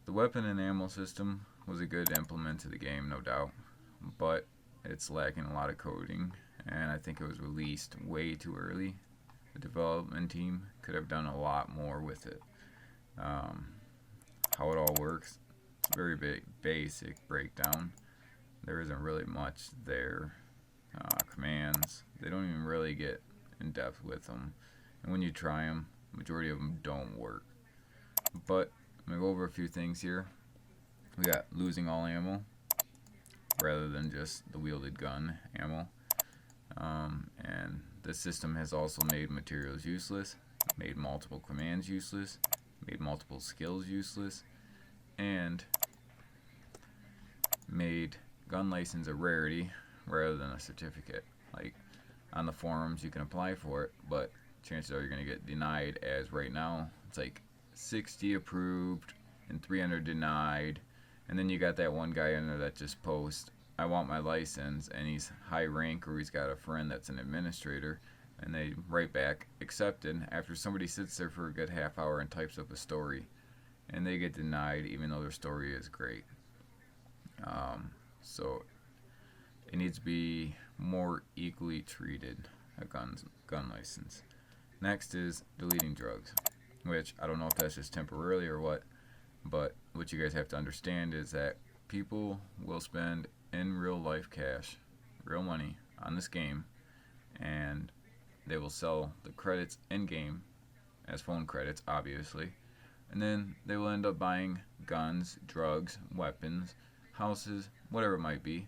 The weapon and ammo system was a good implement to the game, no doubt, but it's lacking a lot of coding, and I think it was released way too early. The development team could have done a lot more with it. Um, how it all works, it's a very basic breakdown. There isn't really much there. Commands, they don't even really get in depth with them, and when you try them, majority of them don't work. But I'm gonna go over a few things here. We got losing all ammo rather than just the wielded gun ammo. And the system has also made materials useless, made multiple commands useless, made multiple skills useless, and made gun license a rarity rather than a certificate. Like on the forums, you can apply for it, but chances are you're going to get denied. As right now, it's like 60 approved and 300 denied. And then you got that one guy in there that just posts, I want my license, and he's high rank or he's got a friend that's an administrator, and they write back accepted after somebody sits there for a good half hour and types up a story, and they get denied even though their story is great. So it needs to be more equally treated, a gun license. Next is deleting drugs, which I don't know if that's just temporarily or what, but what you guys have to understand is that people will spend in real life cash, real money on this game, and they will sell the credits in game as phone credits, obviously, and then they will end up buying guns, drugs, weapons, houses, whatever it might be,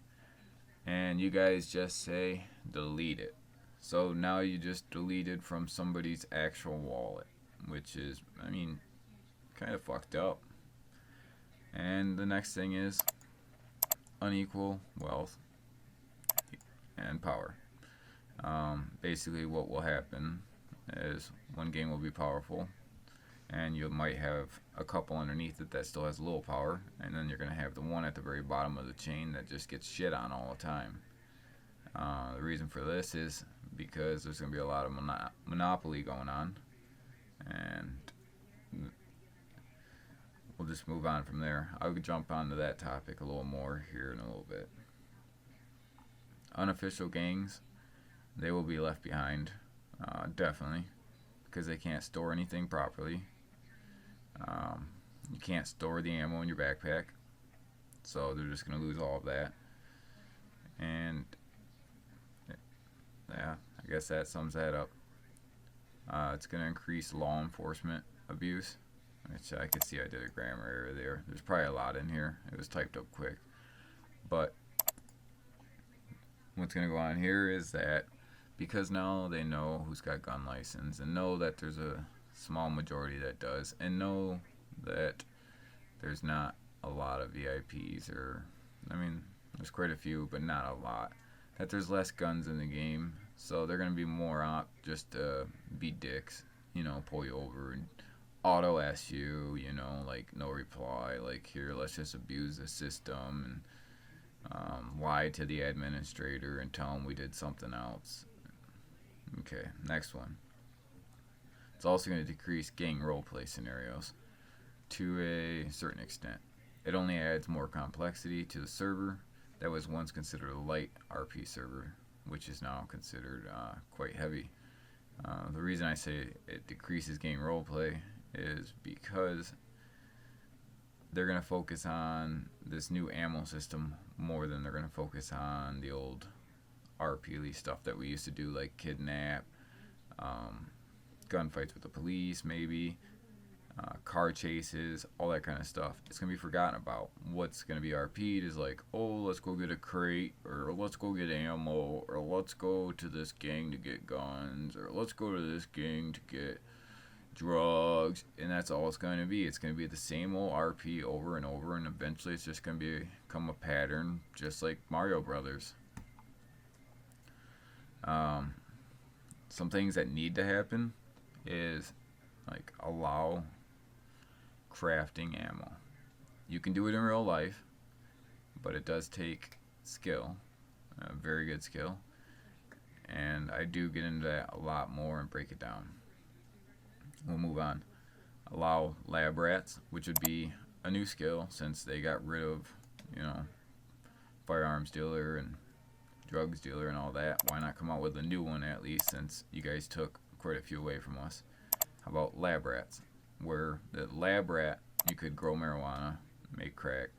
and you guys just say delete it. So now you just deleted from somebody's actual wallet, which is, I mean, kind of fucked up. And the next thing is unequal wealth and power. Basically, what will happen is one game will be powerful, and you might have a couple underneath it that still has low power, and then you're going to have the one at the very bottom of the chain that just gets shit on all the time. The reason for this is because there's going to be a lot of monopoly going on, and we'll just move on from there. I'll jump onto that topic a little more here in a little bit. Unofficial gangs, they will be left behind, definitely, because they can't store anything properly. You can't store the ammo in your backpack, so they're just going to lose all of that. And yeah, I guess that sums that up. It's going to increase law enforcement abuse, which I could see I did a grammar error there. There's probably a lot in here. It was typed up quick. But what's going to go on here is that because now they know who's got gun license and know that there's a small majority that does, and know that there's not a lot of VIPs, or, I mean, there's quite a few, but not a lot, that there's less guns in the game, so they're going to be more apt just to be dicks, pull you over and auto ask you, like no reply, like here, let's just abuse the system and lie to the administrator and tell them we did something else. Okay, next one. It's also going to decrease gang roleplay scenarios to a certain extent. It only adds more complexity to the server that was once considered a light RP server, which is now considered quite heavy. The reason I say it decreases gang roleplay is because they're going to focus on this new ammo system more than they're going to focus on the old RP stuff that we used to do, like kidnap, gunfights with the police, maybe, car chases, all that kind of stuff. It's going to be forgotten about. What's going to be RP'd is like, oh, let's go get a crate, or let's go get ammo, or let's go to this gang to get guns, or let's go to this gang to get drugs, and that's all it's going to be. It's going to be the same old RP over and over, and eventually it's just going to become a pattern, just like Mario Brothers. Some things that need to happen is like allow crafting ammo. You can do it in real life, but it does take skill, very good skill, and I do get into that a lot more and break it down. We'll move on. Allow lab rats, which would be a new skill since they got rid of, you know, firearms dealer and drugs dealer and all that. Why not come out with a new one at least, since you guys took quite a few away from us? How about lab rats? Where the lab rat, you could grow marijuana, make crack,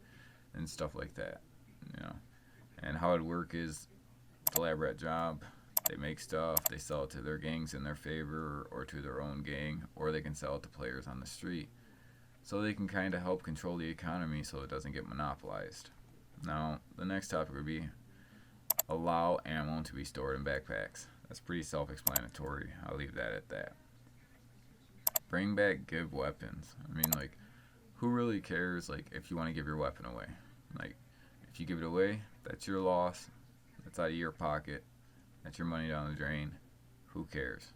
and stuff like that, you know. And how it work is the lab rat job. They make stuff, they sell it to their gangs in their favor or to their own gang, or they can sell it to players on the street. So they can kind of help control the economy so it doesn't get monopolized. Now, the next topic would be allow ammo to be stored in backpacks. That's pretty self-explanatory. I'll leave that at that. Bring back give weapons. I mean, like, who really cares, like, if you want to give your weapon away? Like, if you give it away, that's your loss. That's out of your pocket. That's your money down the drain. Who cares?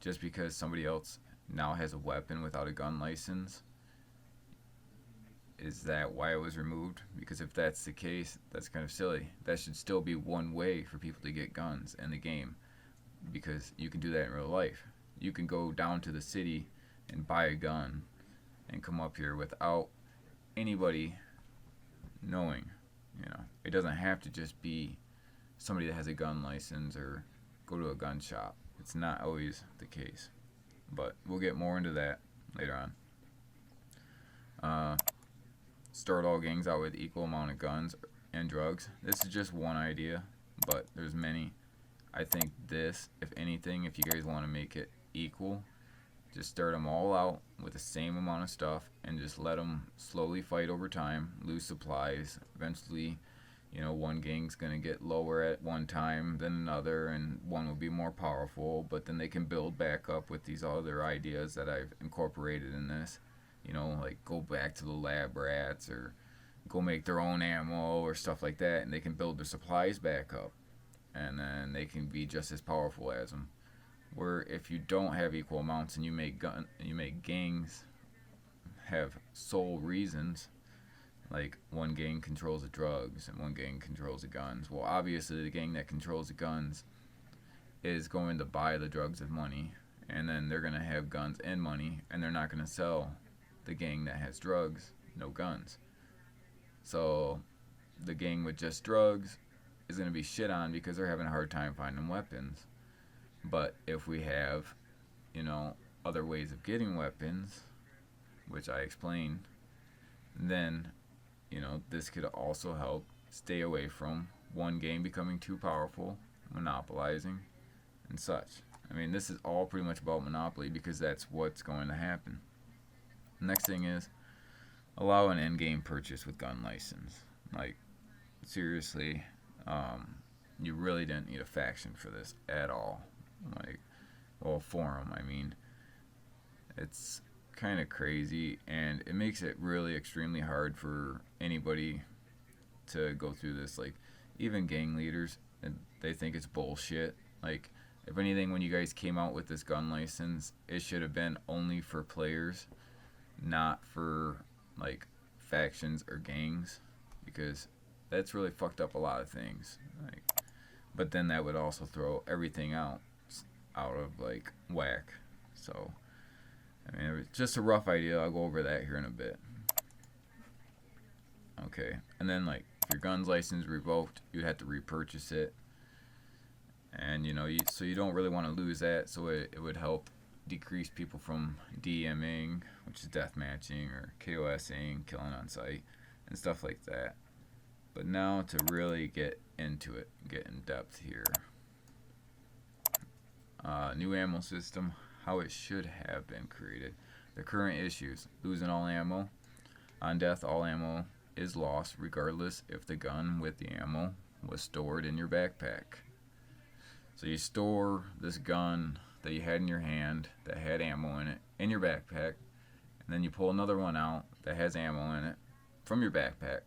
Just because somebody else now has a weapon without a gun license, is that why it was removed? Because if that's the case, that's kind of silly. That should still be one way for people to get guns in the game, because you can do that in real life. You can go down to the city and buy a gun and come up here without anybody knowing. You know, it doesn't have to just be somebody that has a gun license or go to a gun shop. It's not always the case, but we'll get more into that later on. Start all gangs out with equal amount of guns and drugs. This is just one idea, but there's many. I think this, if anything, if you guys want to make it equal, just start them all out with the same amount of stuff and just let them slowly fight over time, lose supplies. Eventually, you know, one gang's going to get lower at one time than another, and one will be more powerful, but then they can build back up with these other ideas that I've incorporated in this. You know, like go back to the lab rats or go make their own ammo or stuff like that, and they can build their supplies back up, and then they can be just as powerful as them. Where if you don't have equal amounts and you make gangs have sole reasons, like one gang controls the drugs and one gang controls the guns. Well, obviously the gang that controls the guns is going to buy the drugs with money, and then they're going to have guns and money, and they're not going to sell the gang that has drugs no guns. So the gang with just drugs is going to be shit on because they're having a hard time finding weapons. But if we have, you know, other ways of getting weapons, which I explained, then, you know, this could also help stay away from one gang becoming too powerful, monopolizing, and such. I mean, this is all pretty much about monopoly because that's what's going to happen. Next thing is allow an end-game purchase with gun license. Like, seriously, you really didn't need a faction for this at all. Like, well, forum, I mean. It's kind of crazy, and it makes it really extremely hard for anybody to go through this. Like, even gang leaders, they think it's bullshit. Like, if anything, when you guys came out with this gun license, it should have been only for players, not for like factions or gangs, because that's really fucked up a lot of things. Like, but then that would also throw everything out of like whack. So I mean, it was just a rough idea. I'll go over that here in a bit. Okay, and then like if your gun's license revoked, you'd have to repurchase it, and you know, so you don't really want to lose that. So it would help decrease people from DMing, which is deathmatching, or KOSing, killing on sight, and stuff like that. But now to really get into it, get in depth here. New ammo system, how it should have been created. The current issues: losing all ammo. On death, all ammo is lost, regardless if the gun with the ammo was stored in your backpack. So you store this gun that you had in your hand that had ammo in it in your backpack, and then you pull another one out that has ammo in it from your backpack,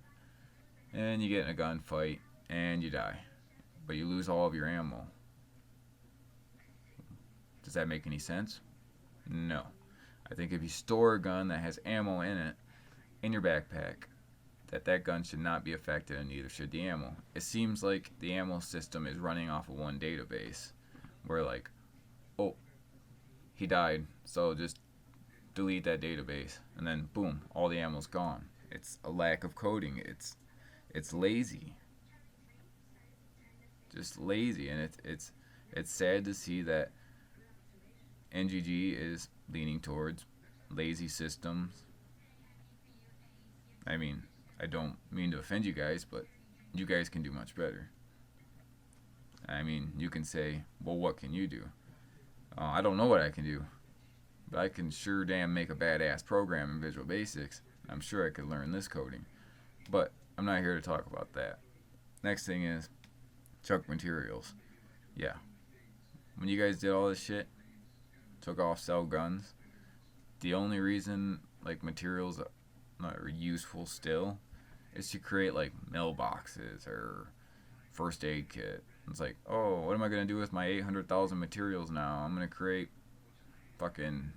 and you get in a gunfight and you die, but you lose all of your ammo. Does that make any sense? No. I think if you store a gun that has ammo in it in your backpack, that gun should not be affected, and neither should the ammo. It seems like the ammo system is running off of one database where like, oh, he died, so just delete that database, and then boom, all the ammo's gone. It's a lack of coding. It's lazy, just lazy, and it's sad to see that NGG is leaning towards lazy systems. I mean, I don't mean to offend you guys, but you guys can do much better. I mean, you can say, well, what can you do? I don't know what I can do, but I can sure damn make a badass program in Visual Basics. I'm sure I could learn this coding, but I'm not here to talk about that. Next thing is junk materials. Yeah, when you guys did all this shit, took off sell guns, the only reason like materials are useful still is to create like mailboxes or first aid kit. It's like, oh, what am I gonna do with my 800,000 materials now? I'm gonna create fucking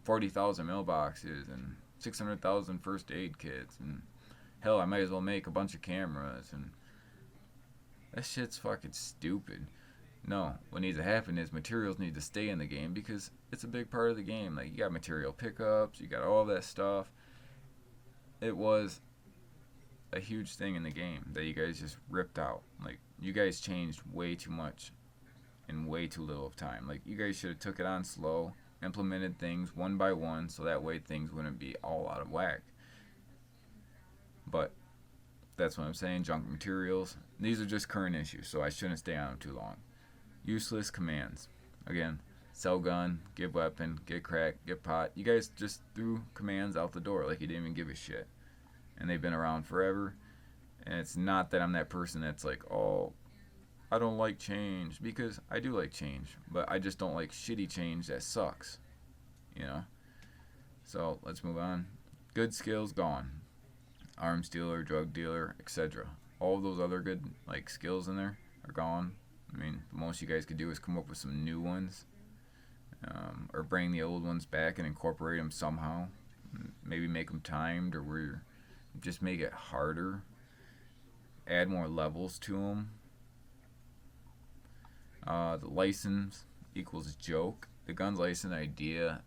40,000 mailboxes and 600,000 first aid kits, and hell, I might as well make a bunch of cameras, and that shit's fucking stupid. No, what needs to happen is materials need to stay in the game because it's a big part of the game. Like, you got material pickups, you got all that stuff. It was a huge thing in the game that you guys just ripped out. Like, you guys changed way too much in way too little of time. Like, you guys should have took it on slow, implemented things one by one, so that way things wouldn't be all out of whack. But that's what I'm saying. Junk materials. These are just current issues, so I shouldn't stay on them too long. Useless commands. Again, sell gun, give weapon, get crack, get pot. You guys just threw commands out the door like you didn't even give a shit. And they've been around forever. And it's not that I'm that person that's like, oh, I don't like change, because I do like change, but I just don't like shitty change that sucks, you know? So let's move on. Good skills gone. Arms dealer, drug dealer, etc. All of those other good like skills in there are gone. I mean, the most you guys could do is come up with some new ones, or bring the old ones back and incorporate them somehow. Maybe make them timed, or we're just make it harder. Add more levels to them. The license equals joke. The guns license idea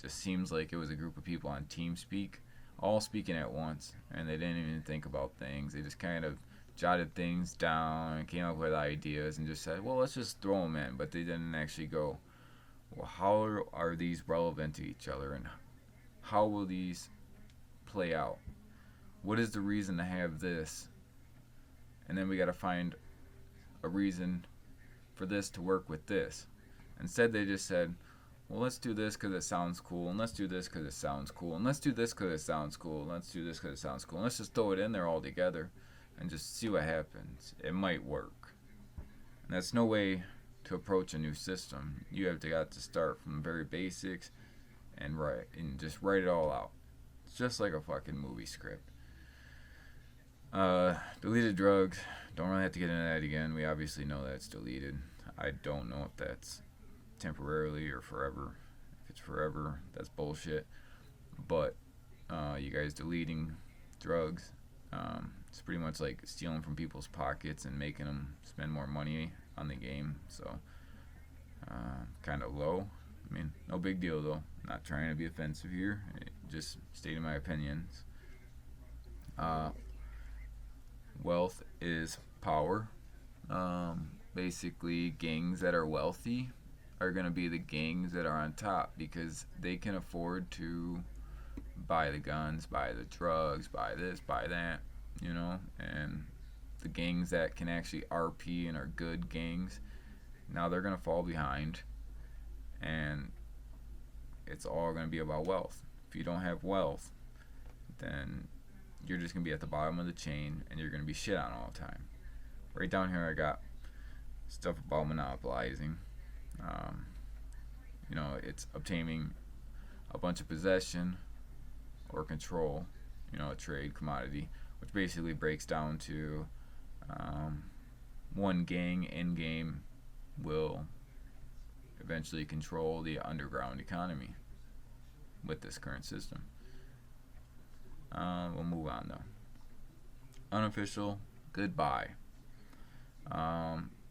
just seems like it was a group of people on TeamSpeak, all speaking at once, and they didn't even think about things. They just kind of jotted things down and came up with ideas and just said, well, let's just throw them in. But they didn't actually go, well, how are these relevant to each other, and how will these play out? What is the reason to have this? And then we got to find a reason for this to work with this. Instead, they just said, well, let's do this because it sounds cool, and let's do this because it sounds cool, and let's do this because it sounds cool, and let's do this because it sounds cool, and let's just throw it in there all together and just see what happens. It might work. And that's no way to approach a new system. You have to start from the very basics and just write it all out. It's just like a fucking movie script. Deleted drugs. Don't really have to get into that again. We obviously know that's deleted. I don't know if that's temporarily or forever. If it's forever, that's bullshit. But you guys deleting drugs, it's pretty much like stealing from people's pockets and making them spend more money on the game. So kind of low. I mean, no big deal though. Not trying to be offensive here. Just stating my opinions. Wealth is power. Basically, gangs that are wealthy are going to be the gangs that are on top because they can afford to buy the guns, buy the drugs, buy this, buy that, you know. And the gangs that can actually RP and are good gangs, now they're going to fall behind, and it's all going to be about wealth. If you don't have wealth, then you're just going to be at the bottom of the chain, and you're going to be shit on all the time. Right down here I got stuff about monopolizing. You know, it's obtaining a bunch of possession or control, you know, a trade commodity, which basically breaks down to one gang in game will eventually control the underground economy with this current system. We'll move on though. Unofficial goodbye.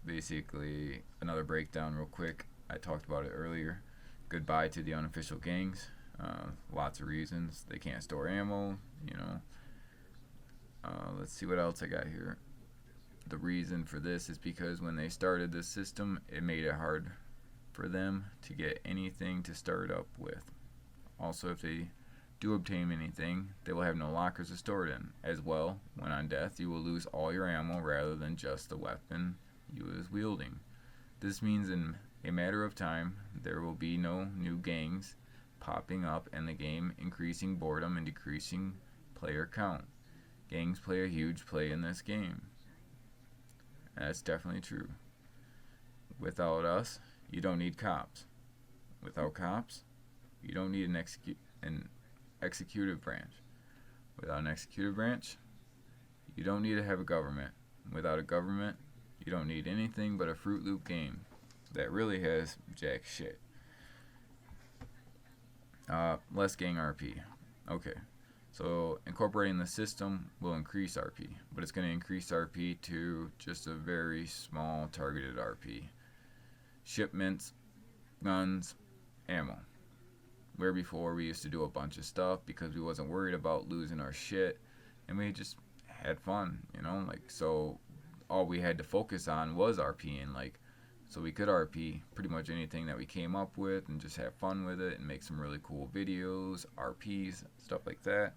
Basically, another breakdown real quick. I talked about it earlier. Goodbye to the unofficial gangs. Lots of reasons. They can't store ammo, you know. Let's see what else I got here. The reason for this is because when they started this system, it made it hard for them to get anything to start up with. Also, if they do obtain anything, they will have no lockers to store it in. As well, when on death, you will lose all your ammo rather than just the weapon you was wielding. This means in a matter of time, there will be no new gangs popping up and the game increasing boredom and decreasing player count. Gangs play a huge play in this game. That's definitely true. Without us, you don't need cops. Without cops, you don't need an executive branch. Without an executive branch, you don't need to have a government. Without a government, you don't need anything but a Fruit Loop game that really has jack shit. Less gang RP. Okay, so incorporating the system will increase RP, but it's going to increase RP to just a very small targeted RP. Shipments, guns, ammo. Where before we used to do a bunch of stuff because we wasn't worried about losing our shit, and we just had fun, you know, like, so all we had to focus on was RPing, like, so we could RP pretty much anything that we came up with and just have fun with it and make some really cool videos, RPs, stuff like that.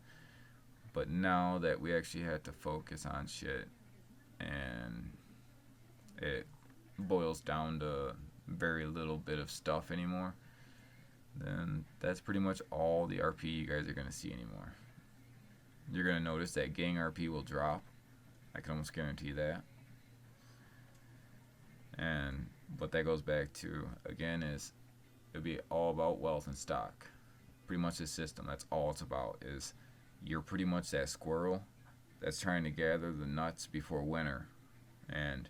But now that we actually had to focus on shit and it boils down to very little bit of stuff anymore, then that's pretty much all the RP you guys are going to see anymore. You're going to notice that gang RP will drop. I can almost guarantee that. And what that goes back to, again, is it'll be all about wealth and stock. Pretty much the system, that's all it's about, is you're pretty much that squirrel that's trying to gather the nuts before winter. And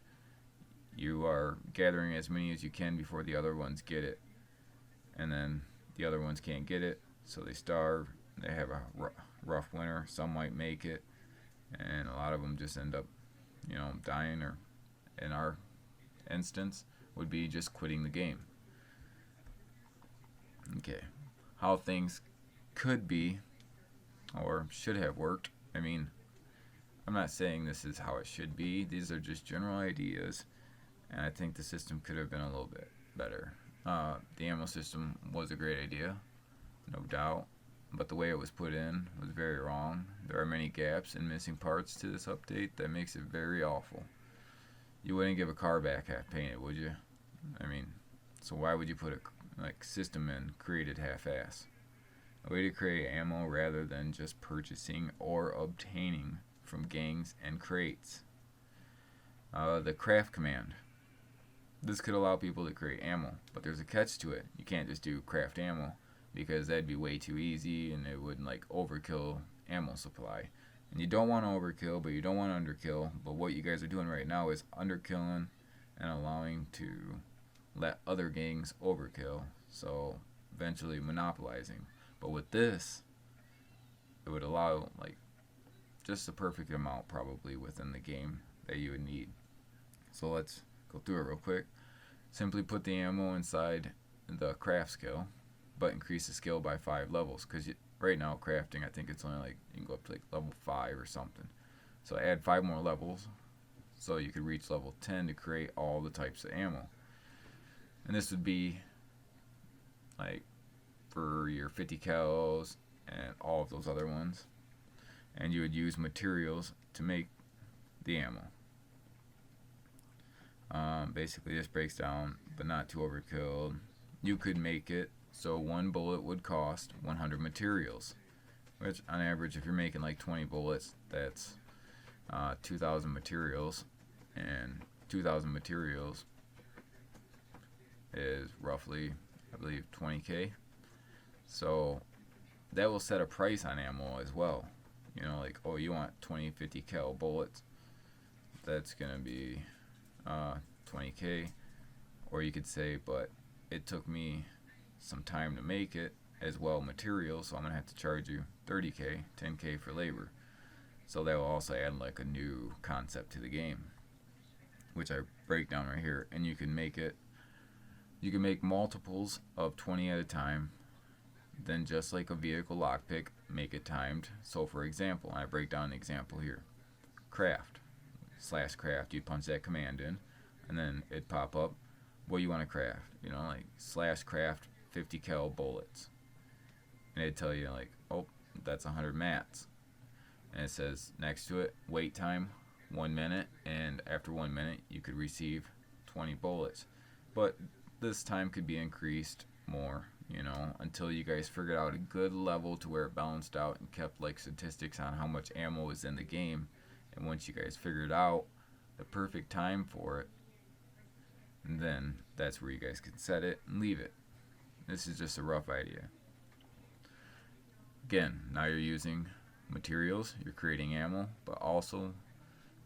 you are gathering as many as you can before the other ones get it. And then the other ones can't get it, so they starve. They have a rough winter. Some might make it, and a lot of them just end up, you know, dying, or in our instance would be just quitting the game. Okay, how things could be or should have worked. I mean, I'm not saying this is how it should be. These are just general ideas, and I think the system could have been a little bit better. The ammo system was a great idea, no doubt, but the way it was put in was very wrong. There are many gaps and missing parts to this update that makes it very awful. You wouldn't give a car back half painted, would you? I mean, so why would you put a system in created half-ass? A way to create ammo rather than just purchasing or obtaining from gangs and crates. The craft command. This could allow people to create ammo, but there's a catch to it. You can't just do craft ammo because that'd be way too easy and it would like overkill ammo supply. And you don't want to overkill, but you don't want to underkill. But what you guys are doing right now is underkilling and allowing to let other gangs overkill, so eventually monopolizing. But with this, it would allow like just the perfect amount probably within the game that you would need. So let's go through it real quick. Simply put the ammo inside the craft skill, but increase the skill by 5 levels, because right now crafting, I think it's only like you can go up to like level 5 or something. So add 5 more levels so you could reach level 10 to create all the types of ammo. And this would be like for your 50 cals and all of those other ones. And you would use materials to make the ammo. Basically this breaks down, but not too overkill. You could make it so 1 bullet would cost 100 materials, which on average, if you're making like 20 bullets, that's 2,000 materials, and 2,000 materials is roughly, I believe, 20k. So that will set a price on ammo as well. You know, like, oh, you want 20, 50 cal bullets, that's gonna be 20k. Or you could say, but it took me some time to make it, as well materials, so I'm gonna have to charge you 30k, 10k for labor. So that will also add like a new concept to the game, which I break down right here. And you can make it, you can make multiples of 20 at a time, then just like a vehicle lockpick, make it timed. So for example, I break down an example here. Craft slash craft, you'd punch that command in, and then it'd pop up what you want to craft. You know, like slash craft 50 cal bullets, and it'd tell you like, oh, that's 100 mats, and it says next to it, wait time 1 minute, and after 1 minute you could receive 20 bullets. But this time could be increased more, you know, until you guys figured out a good level to where it balanced out and kept like statistics on how much ammo is in the game. And once you guys figured out the perfect time for it, then that's where you guys can set it and leave it. This is just a rough idea. Again, now you're using materials, you're creating ammo, but also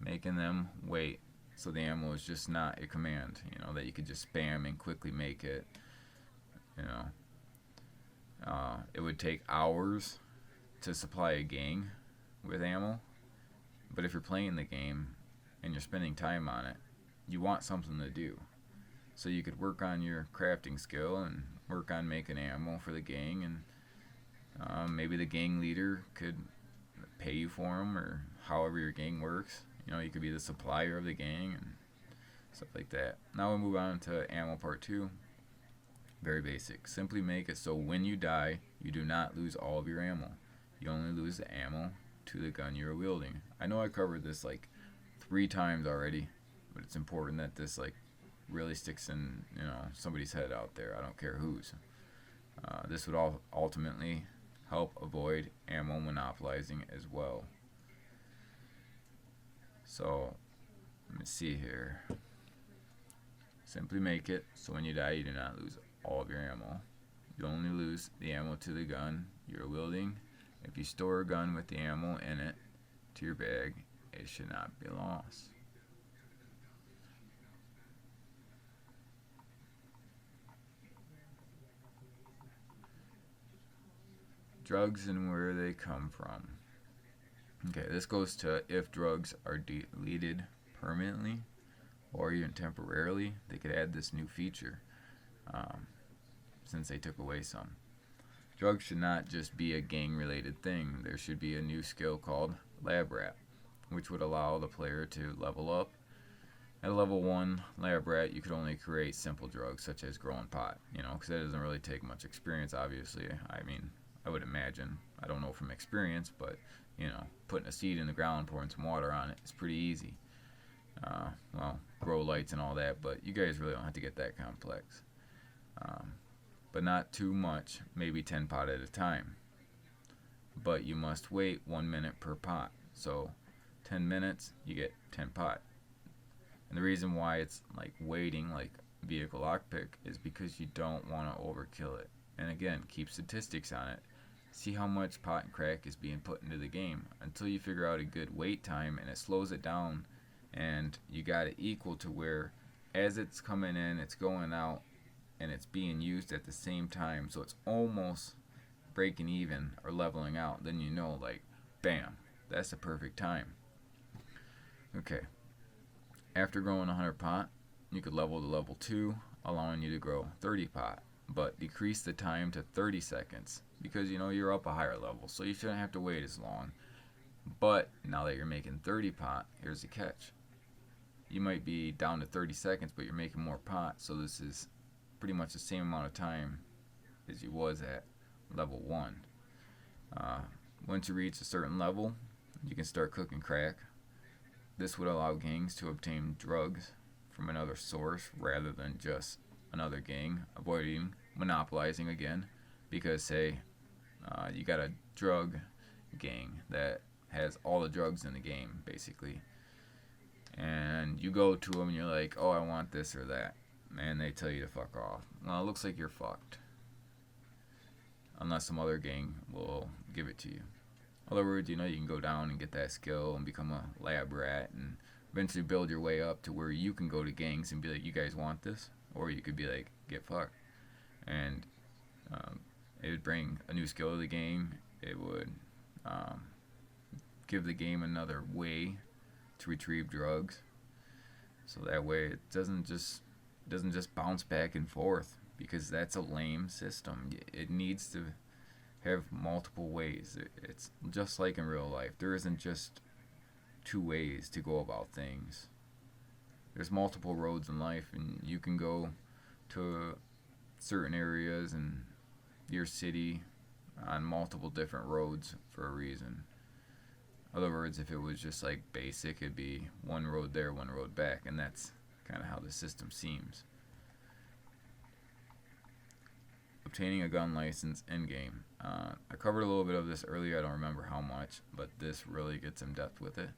making them wait. So the ammo is just not a command, you know, that you could just spam and quickly make it. You know, it would take hours to supply a gang with ammo. But if you're playing the game and you're spending time on it, you want something to do. So you could work on your crafting skill and work on making ammo for the gang, and maybe the gang leader could pay you for them, or however your gang works. You know, you could be the supplier of the gang and stuff like that. Now we'll move on to ammo part 2. Very basic. Simply make it so when you die, you do not lose all of your ammo. You only lose the ammo to the gun you're wielding. I know I covered this like 3 times already, but it's important that this like really sticks in, you know, somebody's head out there. I don't care whose. This would all ultimately help avoid ammo monopolizing as well. So let me see here. Simply make it so when you die you do not lose all of your ammo. You only lose the ammo to the gun you're wielding. If you store a gun with the ammo in it to your bag, it should not be lost. Drugs and where they come from. Okay, this goes to if drugs are deleted permanently or even temporarily, they could add this new feature, since they took away some. Drugs should not just be a gang-related thing. There should be a new skill called Lab Rat, which would allow the player to level up. At level 1 Lab Rat, you could only create simple drugs such as growing pot, you know, because that doesn't really take much experience, obviously. I mean, I would imagine. I don't know from experience, but, you know, putting a seed in the ground, pouring some water on it is pretty easy. Well, grow lights and all that, but you guys really don't have to get that complex. But not too much, maybe 10 pot at a time. But you must wait 1 minute per pot. So 10 minutes, you get 10 pot. And the reason why it's like waiting, like vehicle lockpick, is because you don't want to overkill it. And again, keep statistics on it. See how much pot and crack is being put into the game until you figure out a good wait time, and it slows it down, and you got it equal to where as it's coming in, it's going out, and it's being used at the same time, so it's almost breaking even or leveling out. Then you know, like, bam, that's the perfect time. Okay, after growing 100 pot, you could level to level 2, allowing you to grow 30 pot, but decrease the time to 30 seconds because, you know, you're up a higher level, so you shouldn't have to wait as long. But now that you're making 30 pot, here's the catch. You might be down to 30 seconds, but you're making more pot, so this is pretty much the same amount of time as you was at level 1. Once you reach a certain level, you can start cooking crack. This would allow gangs to obtain drugs from another source rather than just another gang, avoiding monopolizing again, because say you got a drug gang that has all the drugs in the game basically, and you go to them and you're like, oh, I want this or that, and they tell you to fuck off. Well, it looks like you're fucked unless some other gang will give it to you. In other words, you know, you can go down and get that skill and become a lab rat and eventually build your way up to where you can go to gangs and be like, you guys want this? Or you could be like, get fucked. And it would bring a new skill to the game. It would give the game another way to retrieve drugs. So that way it doesn't just bounce back and forth, because that's a lame system. It needs to have multiple ways. It's just like in real life. There isn't just two ways to go about things. There's multiple roads in life, and you can go to certain areas in your city on multiple different roads for a reason. In other words, if it was just like basic, it'd be one road there, one road back, and that's kind of how the system seems. Obtaining a gun license in game. I covered a little bit of this earlier. I don't remember how much, but this really gets in depth with it.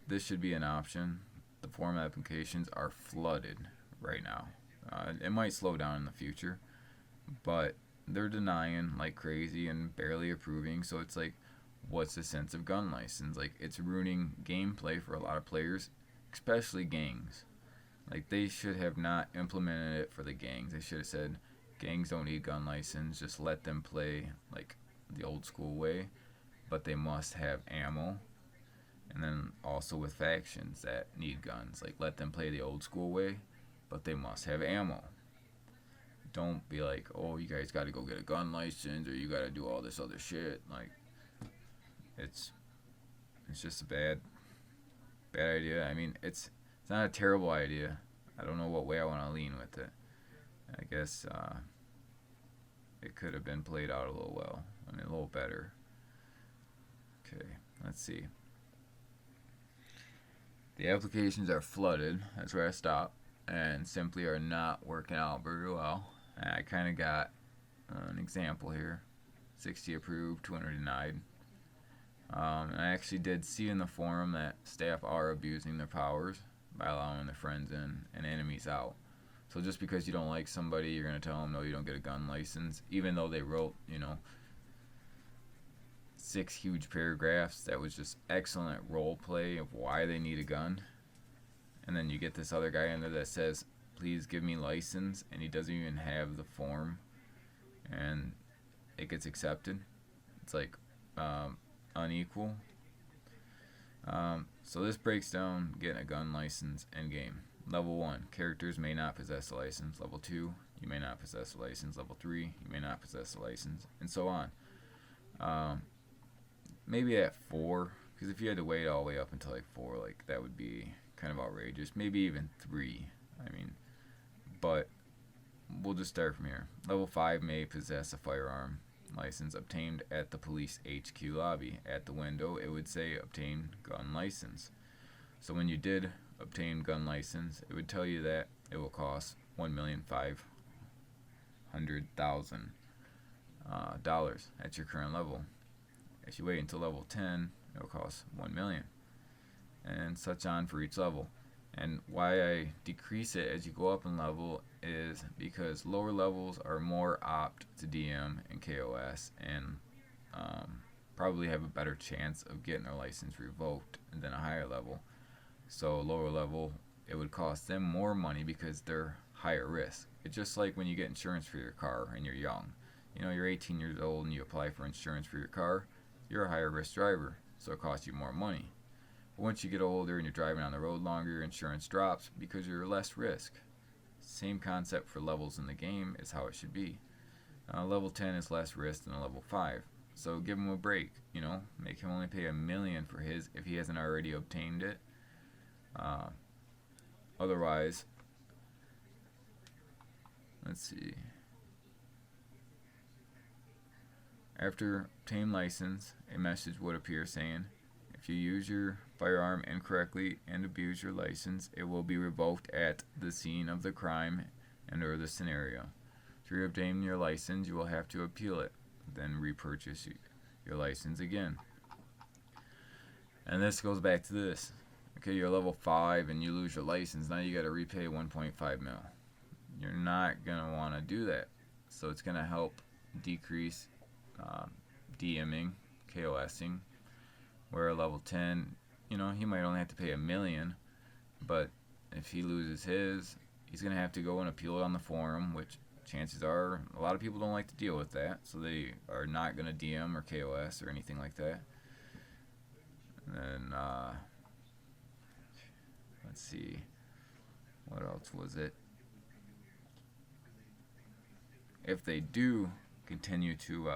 This should be an option. The forum applications are flooded right now. It might slow down in the future, but they're denying like crazy and barely approving. So it's like, what's the sense of gun license? Like, it's ruining gameplay for a lot of players, especially gangs. Like, they should have not implemented it for the gangs. They should have said, gangs don't need gun license, just let them play like the old school way, but they must have ammo. And then also with factions that need guns, like let them play the old school way, but they must have ammo. Don't be like, oh, you guys got to go get a gun license or you got to do all this other shit. Like, it's just a bad idea. I mean, it's not a terrible idea. I don't know what way I want to lean with it. I guess it could have been played out a little better. Okay, let's see. The applications are flooded. That's where I stopped, and simply are not working out very well. I kind of got an example here. 60 approved, 200 denied. And I actually did see in the forum that staff are abusing their powers by allowing their friends in and enemies out. So just because you don't like somebody, you're going to tell them, no, you don't get a gun license, even though they wrote, 6 huge paragraphs that was just excellent role play of why they need a gun. And then you get this other guy in there that says, please give me license, and he doesn't even have the form, and it gets accepted. It's like unequal. So this breaks down getting a gun license in game. Level 1, characters may not possess a license. Level 2, you may not possess a license. Level 3, you may not possess a license, and so on. Maybe at 4, because if you had to wait all the way up until like 4, like that would be kind of outrageous. Maybe even 3. But we'll just start from here. Level 5 may possess a firearm license obtained at the police HQ lobby. At the window, it would say obtain gun license. So when you did obtain gun license, it would tell you that it will cost $1,500,000 at your current level. If you wait until level 10, it will cost $1 million, and such on for each level. And why I decrease it as you go up in level is because lower levels are more apt to DM and KOS, and probably have a better chance of getting their license revoked than a higher level. So lower level, it would cost them more money because they're higher risk. It's just like when you get insurance for your car and you're young. You're 18 years old and you apply for insurance for your car, you're a higher risk driver, so it costs you more money. But once you get older and you're driving on the road longer, your insurance drops because you're less risk. Same concept for levels in the game is how it should be. Level 10 is less risk than a level 5. So give him a break, make him only pay $1 million for his if he hasn't already obtained it. Otherwise, let's see. After obtain license, a message would appear saying, if you use your firearm incorrectly and abuse your license, it will be revoked at the scene of the crime and or the scenario. To reobtain your license, you will have to appeal it, then repurchase your license again. And this goes back to this. Okay, you're level 5 and you lose your license, now you got to repay 1.5 mil. You're not going to want to do that. So it's going to help decrease DMing, KOSing, where level 10, he might only have to pay $1 million, but if he loses his, he's going to have to go and appeal it on the forum, which chances are a lot of people don't like to deal with that, so they are not going to DM or KOS or anything like that. And then, let's see, what else was it? If they do continue to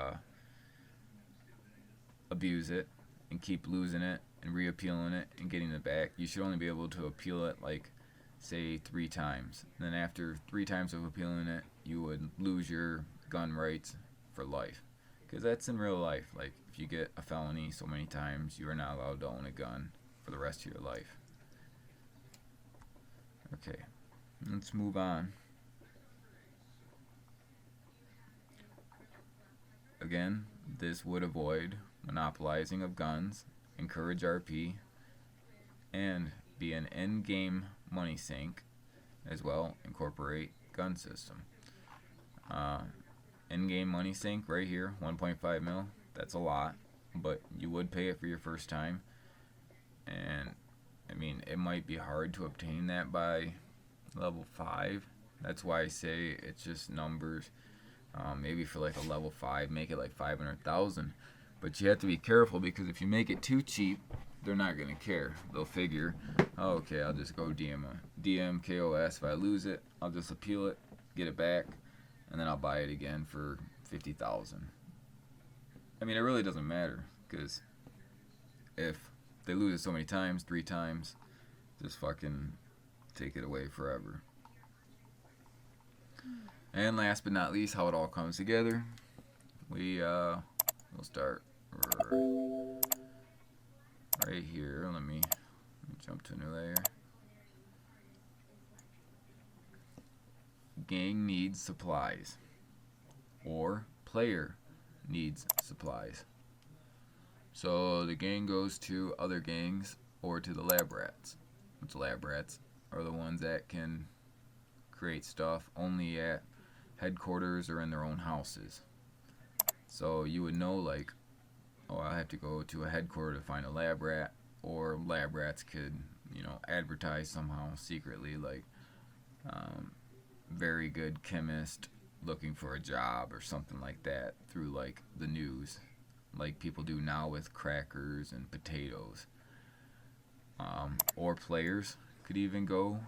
abuse it and keep losing it and reappealing it and getting it back. You should only be able to appeal it like say 3 times. And then after 3 times of appealing it, you would lose your gun rights for life. Because that's in real life. Like if you get a felony so many times, you are not allowed to own a gun for the rest of your life. Okay, let's move on. Again, this would avoid monopolizing of guns, encourage RP, and be an in-game money sink, as well incorporate gun system. In-game money sink right here, 1.5 mil. That's a lot, but you would pay it for your first time, and I mean it might be hard to obtain that by level 5. That's why I say it's just numbers. Maybe for like a level 5, make it like 500,000. But you have to be careful because if you make it too cheap, they're not going to care. They'll figure, oh, okay, I'll just go DM KOS. If I lose it, I'll just appeal it, get it back, and then I'll buy it again for 50,000. I mean, it really doesn't matter because if they lose it so many times, 3 times, just fucking take it away forever. And last but not least, how it all comes together. We'll start right here. Let me jump to a new layer. Gang needs supplies, or player needs supplies. So the gang goes to other gangs or to the lab rats. Which lab rats are the ones that can create stuff only at headquarters or in their own houses. So you would know like, oh, I have to go to a headquarters to find a lab rat, or lab rats could, advertise somehow secretly like very good chemist looking for a job or something like that through like the news, like people do now with crackers and potatoes. Or players could even go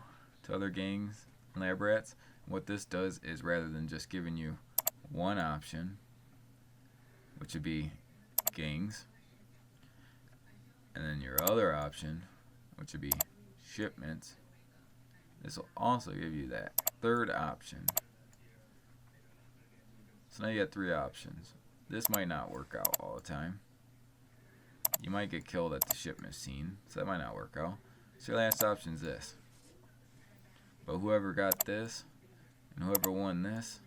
to other gangs, lab rats. What this does is rather than just giving you one option, which would be gangs, and then your other option, which would be shipments, this will also give you that third option. So now you got 3 options. This might not work out all the time. You might get killed at the shipment scene, so that might not work out. So your last option is this. But whoever got this and whoever won this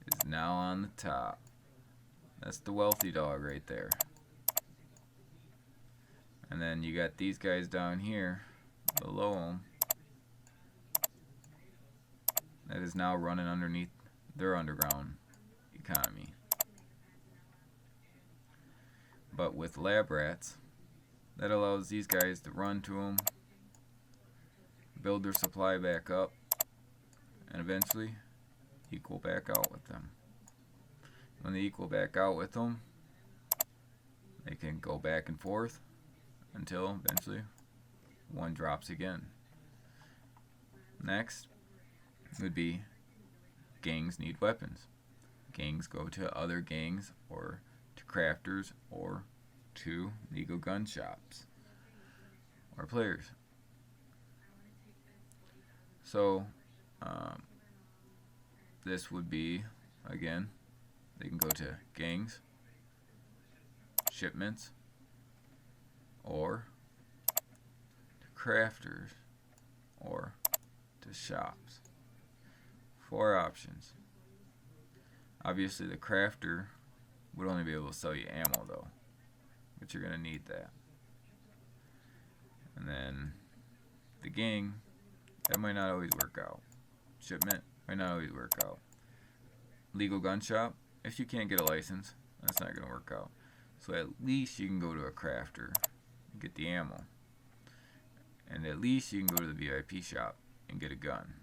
is now on the top. That's the wealthy dog right there. And then you got these guys down here below them that is now running underneath their underground economy. But with lab rats, that allows these guys to run to them, build their supply back up, and eventually equal back out with them. When they equal back out with them, they can go back and forth until eventually one drops again. Next would be gangs need weapons. Gangs go to other gangs or to crafters or to legal gun shops or players. So this would be, again, they can go to gangs, shipments, or to crafters, or to shops. 4 options. Obviously the crafter would only be able to sell you ammo though, but you're going to need that. And then the gang, that might not always work out. Shipment might not always work out. Legal gun shop, if you can't get a license, that's not going to work out. So at least you can go to a crafter and get the ammo. And at least you can go to the VIP shop and get a gun.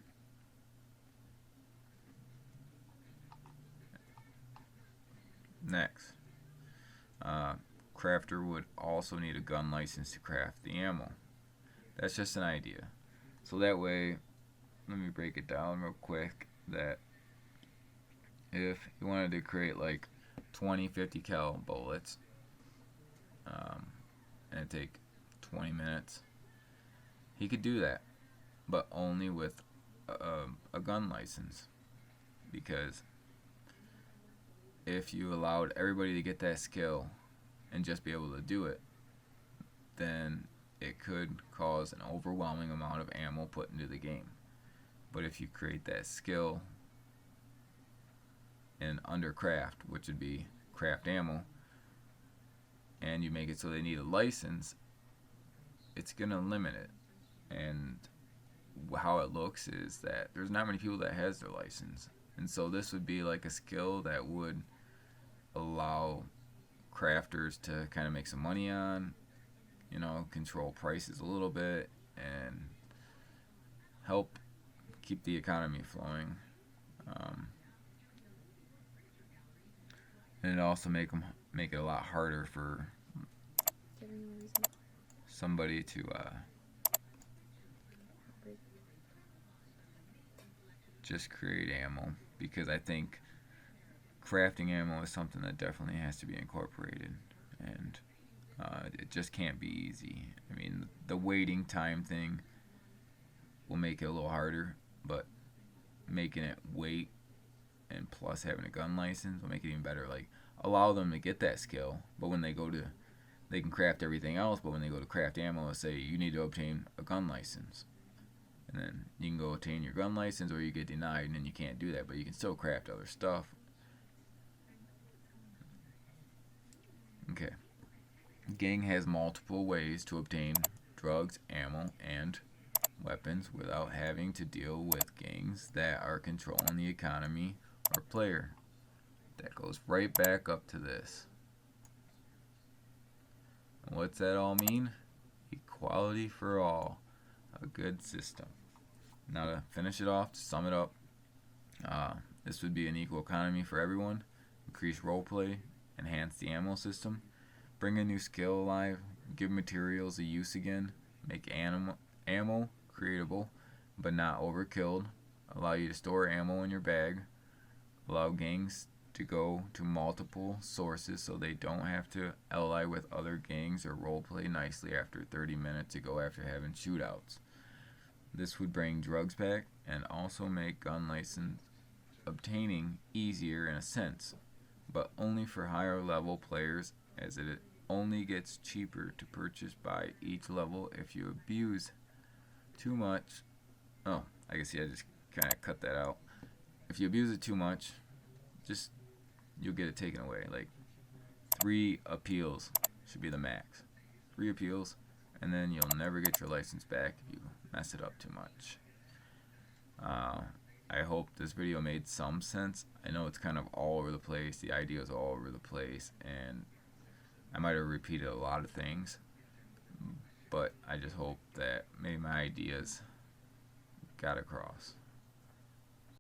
Next, crafter would also need a gun license to craft the ammo. That's just an idea. So that way, let me break it down real quick, that if he wanted to create like 20, 50 cal bullets, um, and it'd take 20 minutes, he could do that, but only with a gun license. Because if you allowed everybody to get that skill and just be able to do it, then it could cause an overwhelming amount of ammo put into the game. But if you create that skill in under craft, which would be craft ammo, and you make it so they need a license, it's going to limit it. And how it looks is that there's not many people that has their license. And so this would be like a skill that would allow crafters to kind of make some money on, control prices a little bit, and help keep the economy flowing. And it also make it a lot harder for somebody to just create ammo, because I think crafting ammo is something that definitely has to be incorporated, and it just can't be easy. I mean, the waiting time thing will make it a little harder, but making it wait and plus having a gun license will make it even better. Like, allow them to get that skill, but when they can craft everything else, but when they go to craft ammo, let's say you need to obtain a gun license. And then you can go obtain your gun license, or you get denied, and then you can't do that, but you can still craft other stuff. Okay. Gang has multiple ways to obtain drugs, ammo, and weapons without having to deal with gangs that are controlling the economy or player. That goes right back up to this. What's that all mean? Equality for all. A good system. Now to finish it off, to sum it up, this would be an equal economy for everyone, increase roleplay, enhance the ammo system, bring a new skill alive, give materials a use again, make ammo creatable but not overkilled, allow you to store ammo in your bag, allow gangs to go to multiple sources so they don't have to ally with other gangs or roleplay nicely after 30 minutes to go after having shootouts. This would bring drugs back and also make gun license obtaining easier in a sense, but only for higher level players, as it only gets cheaper to purchase by each level if you abuse too much. Oh, I guess I just kind of cut that out. If you abuse it too much, you'll get it taken away. Like 3 appeals should be the max. 3 appeals, and then you'll never get your license back if you mess it up too much. I hope this video made some sense. I know it's kind of all over the place. The ideas are all over the place, and I might have repeated a lot of things, but I just hope that maybe my ideas got across.